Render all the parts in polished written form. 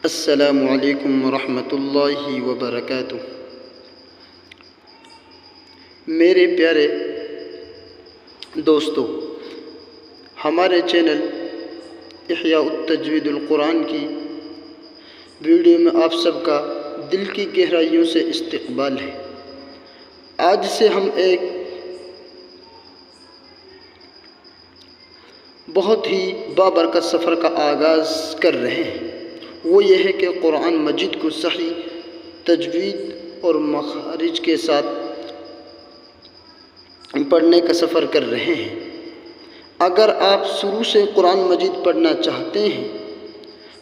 السلام علیکم ورحمۃ اللہ وبرکاتہ۔ میرے پیارے دوستو، ہمارے چینل احیاء التجوید القرآن کی ویڈیو میں آپ سب کا دل کی گہرائیوں سے استقبال ہے۔ آج سے ہم ایک بہت ہی بابرکت سفر کا آغاز کر رہے ہیں۔ وہ یہ ہے کہ قرآن مجید کو صحیح تجوید اور مخارج کے ساتھ پڑھنے کا سفر کر رہے ہیں۔ اگر آپ شروع سے قرآن مجید پڑھنا چاہتے ہیں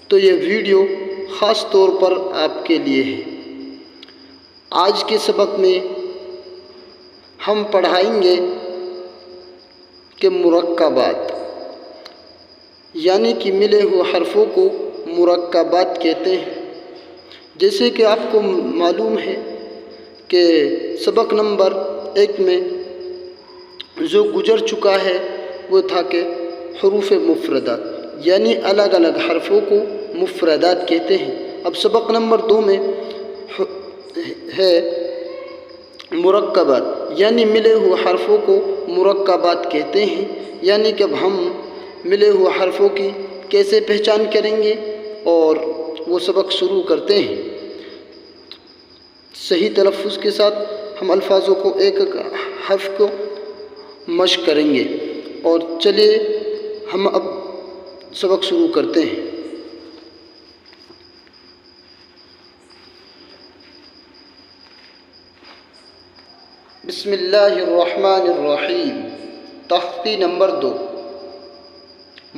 تو یہ ویڈیو خاص طور پر آپ کے لیے ہے۔ آج کے سبق میں ہم پڑھائیں گے کہ مرکبات یعنی کہ ملے ہوئے حرفوں کو مرکبات کہتے ہیں۔ جیسے کہ آپ کو معلوم ہے کہ سبق نمبر 1 میں جو گزر چکا ہے وہ تھا کہ حروف مفردات یعنی الگ الگ حرفوں کو مفردات کہتے ہیں۔ اب سبق نمبر 2 میں ہے مرکبات یعنی ملے ہوئے حرفوں کو مرکبات کہتے ہیں، یعنی کہ اب ہم ملے ہوئے حرفوں کی کیسے پہچان کریں گے اور وہ سبق شروع کرتے ہیں۔ صحیح تلفظ کے ساتھ ہم الفاظوں کو ایک ایک حرف کو مشق کریں گے، اور چلیے ہم اب سبق شروع کرتے ہیں۔ بسم اللہ الرحمن الرحیم۔ تختی نمبر 2،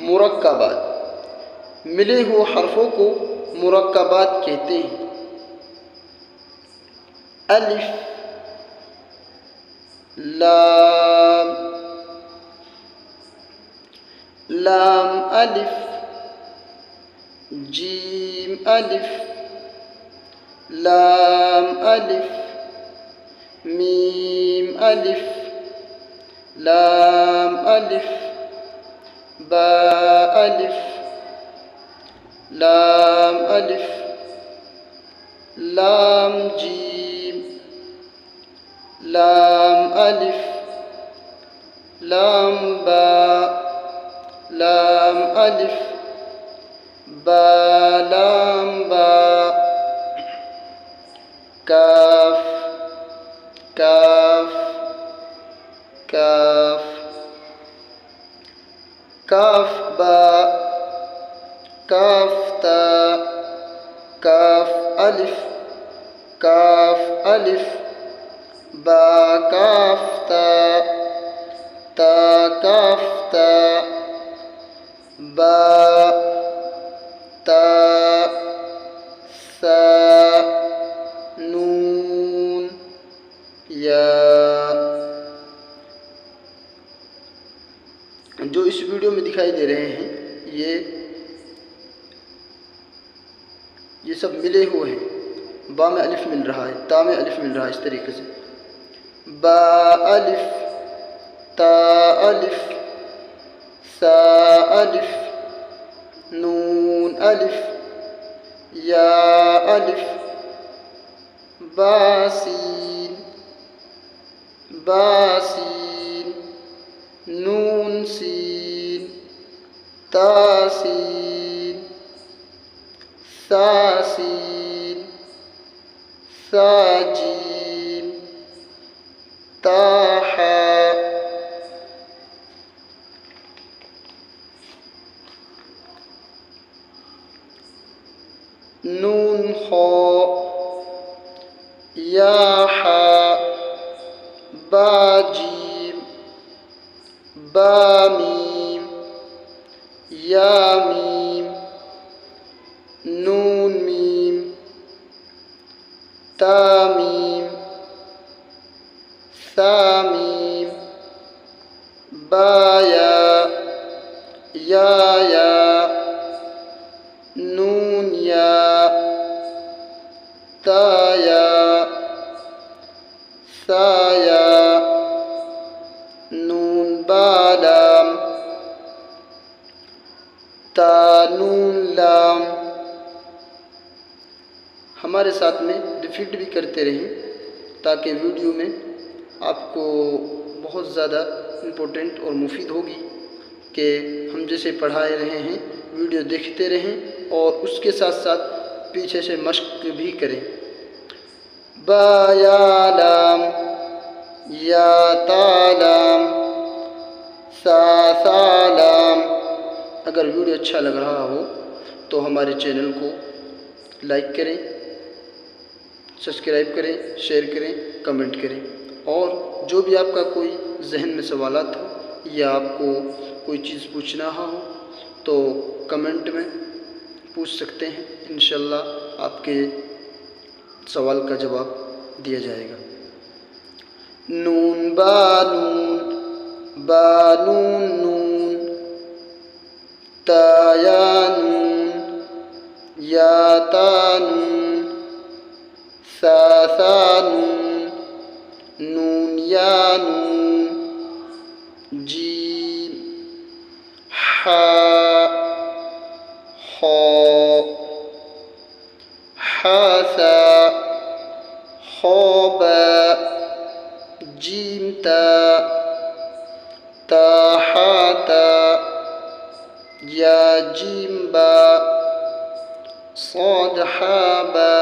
مرکبات۔ ملے ہوئے حرفوں کو مرکبات کہتے ہیں۔ الف، لام، لام الف، جیم الف، لام الف، میم الف، لام الف، با الف، لام الف، لام جیم، لام الف، لام با، لام الف، با لام با، کاف، کاف، کاف، کاف با، کاف تا، کاف الف، کاف الف، با کاف تا، تا کاف تا، با تا، سا، نون، یا۔ جو اس ویڈیو میں دکھائی دے رہے ہیں یہ سب ملے ہوئے ہیں۔ با میں الف مل رہا ہے، تا میں الف مل رہا ہے، اس طریقے سے با الف، تا الف، سا الف، نون الف، یا الف، با سین، با سین، نون سین، تا سین، سا سین، سا جیم، تا حا، نون خا، یا حا، با جیم، با میم، یا میم، نون میم، تا میم، سا میم، با یا، یا، نون یا، تا یا، سا یا، نون با لام، تا نون لام، ہمارے ساتھ میں ریپیٹ بھی کرتے رہیں تاکہ ویڈیو میں آپ کو بہت زیادہ امپورٹنٹ اور مفید ہوگی کہ ہم جیسے پڑھائے رہے ہیں ویڈیو دیکھتے رہیں اور اس کے ساتھ ساتھ پیچھے سے مشق بھی کریں۔ با یا لام، یا تا لام، سا سا لام۔ اگر ویڈیو اچھا لگ رہا ہو تو ہمارے چینل کو لائک کریں، سبسکرائب کریں، شیئر کریں، کمنٹ کریں، اور جو بھی آپ کا کوئی ذہن میں سوالات ہو یا آپ کو کوئی چیز پوچھنا ہو تو کمنٹ میں پوچھ سکتے ہیں، انشاءاللہ آپ کے سوال کا جواب دیا جائے گا۔ نون با نون، با نون نون، تا یا نون، یا تا نون، سا سا نون، نون یا نون، جیم حا خا، حا سا، خا با، جیم تا، تا حا تا، یا جیم با، صاد حا با،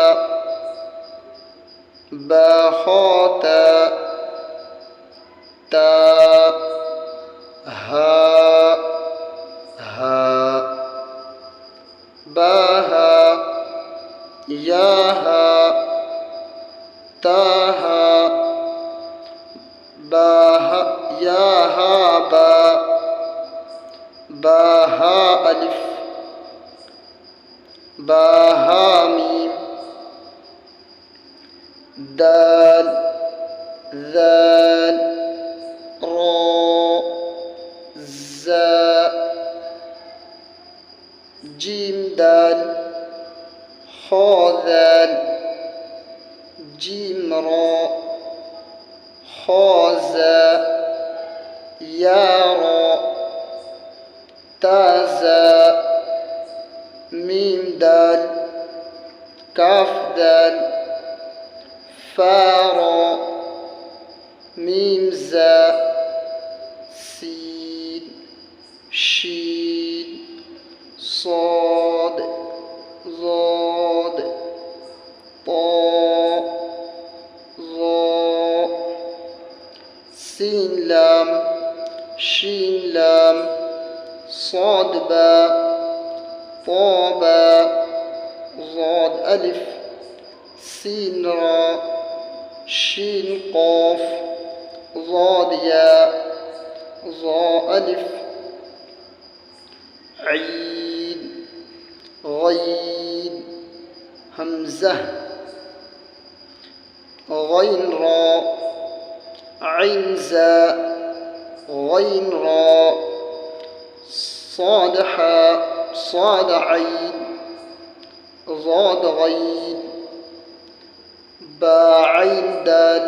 با خا تا، تا ہا ہا، با ہا، یا ہا، تا ہا، با ہا، یا ہا با، با ہا الف، با ہا میم، دال، ذال، را، زا، جیم دال، خا ذال، جیم را، خا زا، یا را، تا زا، میم دال، کاف دال، فا را، میم زا، سین، شین، صاد، ضاد، طا، ظا، سین لام، شین لام، صاد با، طا با، ضاد الف، سین را، شین قاف، ضاد یا، ظا الف، عین، غین، حمزہ، غین را، عین زا، غین را، صاد حا، صاد عین، ضاد غین، با عین دال،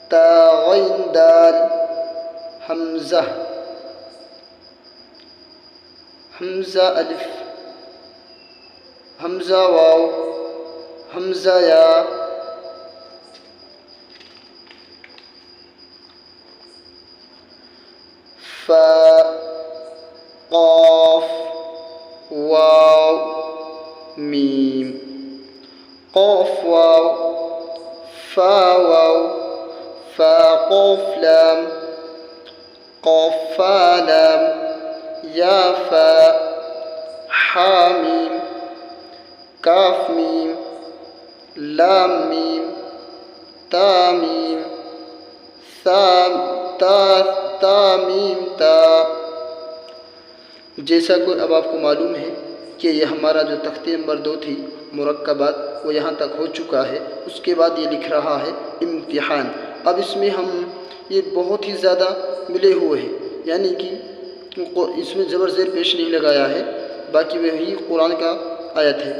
تا غین دال، حمزہ، حمزہ الف، حمزہ واو، حمزہ یا، فا، قاف، واو، میم، قاف واو، فا واو، فا قاف لام، قاف فا لام، یا فا، حا میم، کاف میم، لام میم، تا میم، تا میم تا۔ جیسا کہ اب آپ کو معلوم ہے کہ یہ ہمارا جو تختی نمبر 2 تھی مرکبات وہ یہاں تک ہو چکا ہے، اس کے بعد یہ لکھ رہا ہے امتحان۔ اب اس میں ہم یہ بہت ہی زیادہ ملے ہوئے ہیں، یعنی کہ اس میں زبر زیر پیش نہیں لگایا ہے، باقی وہی قرآن کا آیت ہے۔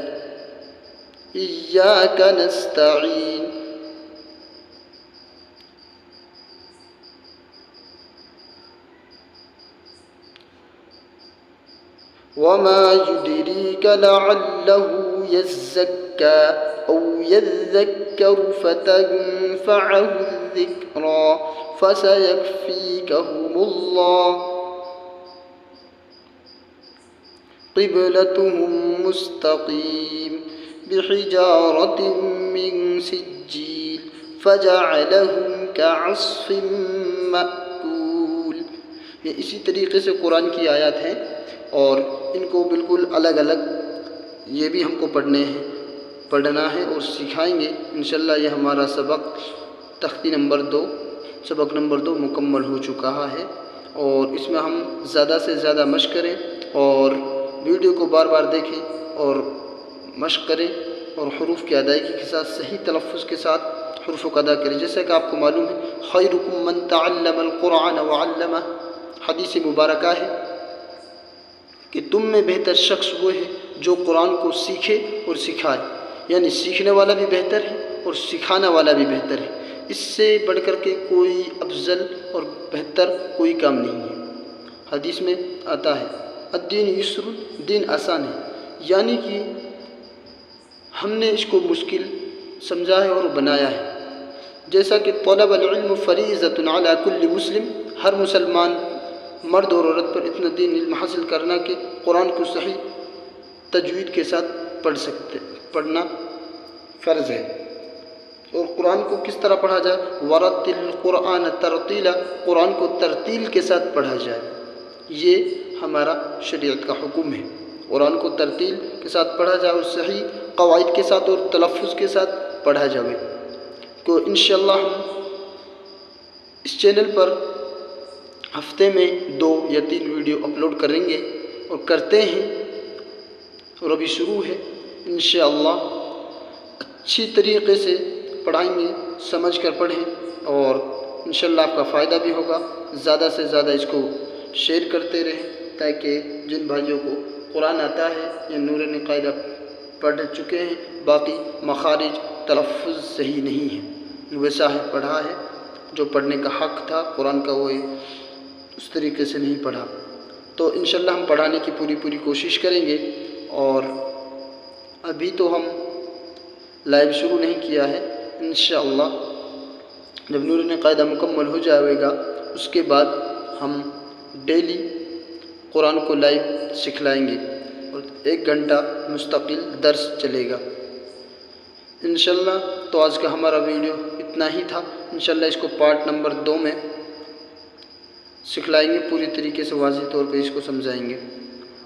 ایاک نستعین، وما يدريك لعله يزكى أو يذكر فتنفعه الذكرى فسيكفيكهم الله قبلتهم مستقيم بحجارة من سجيل فجعلهم كعصف مأكول۔ یہ اسی طریقے سے قرآن کی آیات ہیں اور ان کو بالکل الگ الگ یہ بھی ہم کو پڑھنا ہے اور سکھائیں گے انشاءاللہ۔ یہ ہمارا سبق نمبر 2 مکمل ہو چکا ہے اور اس میں ہم زیادہ سے زیادہ مشق کریں اور ویڈیو کو بار بار دیکھیں اور مشق کریں اور حروف کی ادائیگی کے ساتھ صحیح تلفظ کے ساتھ حروف کو ادا کریں۔ جیسا کہ آپ کو معلوم ہے خیرکم من تعلم القرآن وعلمہ، حدیث مبارکہ ہے کہ تم میں بہتر شخص وہ ہے جو قرآن کو سیکھے اور سکھائے، یعنی سیکھنے والا بھی بہتر ہے اور سکھانا والا بھی بہتر ہے۔ اس سے بڑھ کر کے کوئی افضل اور بہتر کوئی کام نہیں ہے۔ حدیث میں آتا ہے الدین یسر، دین آسان ہے، یعنی کہ ہم نے اس کو مشکل سمجھا ہے اور بنایا ہے۔ جیسا کہ طلب العلم فریضۃ علی کل مسلم، ہر مسلمان مرد اور عورت پر اتنا دین علم حاصل کرنا کہ قرآن کو صحیح تجوید کے ساتھ پڑھنا فرض ہے۔ اور قرآن کو کس طرح پڑھا جائے؟ ورتل القرآن ترتیلا، قرآن کو ترتیل کے ساتھ پڑھا جائے، یہ ہمارا شریعت کا حکم ہے۔ قرآن کو ترتیل کے ساتھ پڑھا جائے اور صحیح قواعد کے ساتھ اور تلفظ کے ساتھ پڑھا جائے۔ تو انشاءاللہ ہم اس چینل پر ہفتے میں 2 یا 3 ویڈیو اپلوڈ کریں گے اور کرتے ہیں، اور ابھی شروع ہے۔ انشاءاللہ اچھی طریقے سے پڑھائیں گے، سمجھ کر پڑھیں اور انشاءاللہ آپ کا فائدہ بھی ہوگا۔ زیادہ سے زیادہ اس کو شیئر کرتے رہیں تاکہ جن بھائیوں کو قرآن آتا ہے یا نورانی قاعدہ پڑھ چکے ہیں، باقی مخارج تلفظ صحیح نہیں ہے، ویسا ہے پڑھا ہے جو پڑھنے کا حق تھا قرآن کا، وہ اس طریقے سے نہیں پڑھا، تو انشاءاللہ ہم پڑھانے کی پوری کوشش کریں گے۔ اور ابھی تو ہم لائیو شروع نہیں کیا ہے، انشاءاللہ جب نورانی قاعدہ مکمل ہو جائے گا اس کے بعد ہم ڈیلی قرآن کو لائیو سکھلائیں گے اور 1 گھنٹہ مستقل درس چلے گا انشاءاللہ۔ تو آج کا ہمارا ویڈیو اتنا ہی تھا، انشاءاللہ اس کو پارٹ نمبر 2 میں سکھلائیں گے، پوری طریقے سے واضح طور پہ اس کو سمجھائیں گے،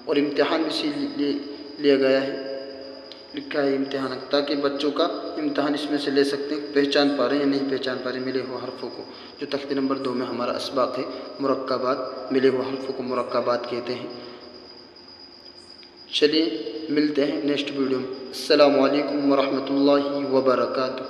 اور امتحان بھی اسی لیا گیا ہے، لکھا ہے امتحان، تاکہ بچوں کا امتحان اس میں سے لے سکتے ہیں، پہچان پا رہے ہیں یا نہیں پہچان پا رہے ملے ہوئے حرفوں کو، جو تختے نمبر 2 میں ہمارا اسباق ہے مرکبات، ملے ہوئے حرفوں کو مرکبات کہتے ہیں۔ چلیے ملتے ہیں نیکسٹ ویڈیو میں۔ السلام علیکم ورحمۃ اللہ وبرکاتہ۔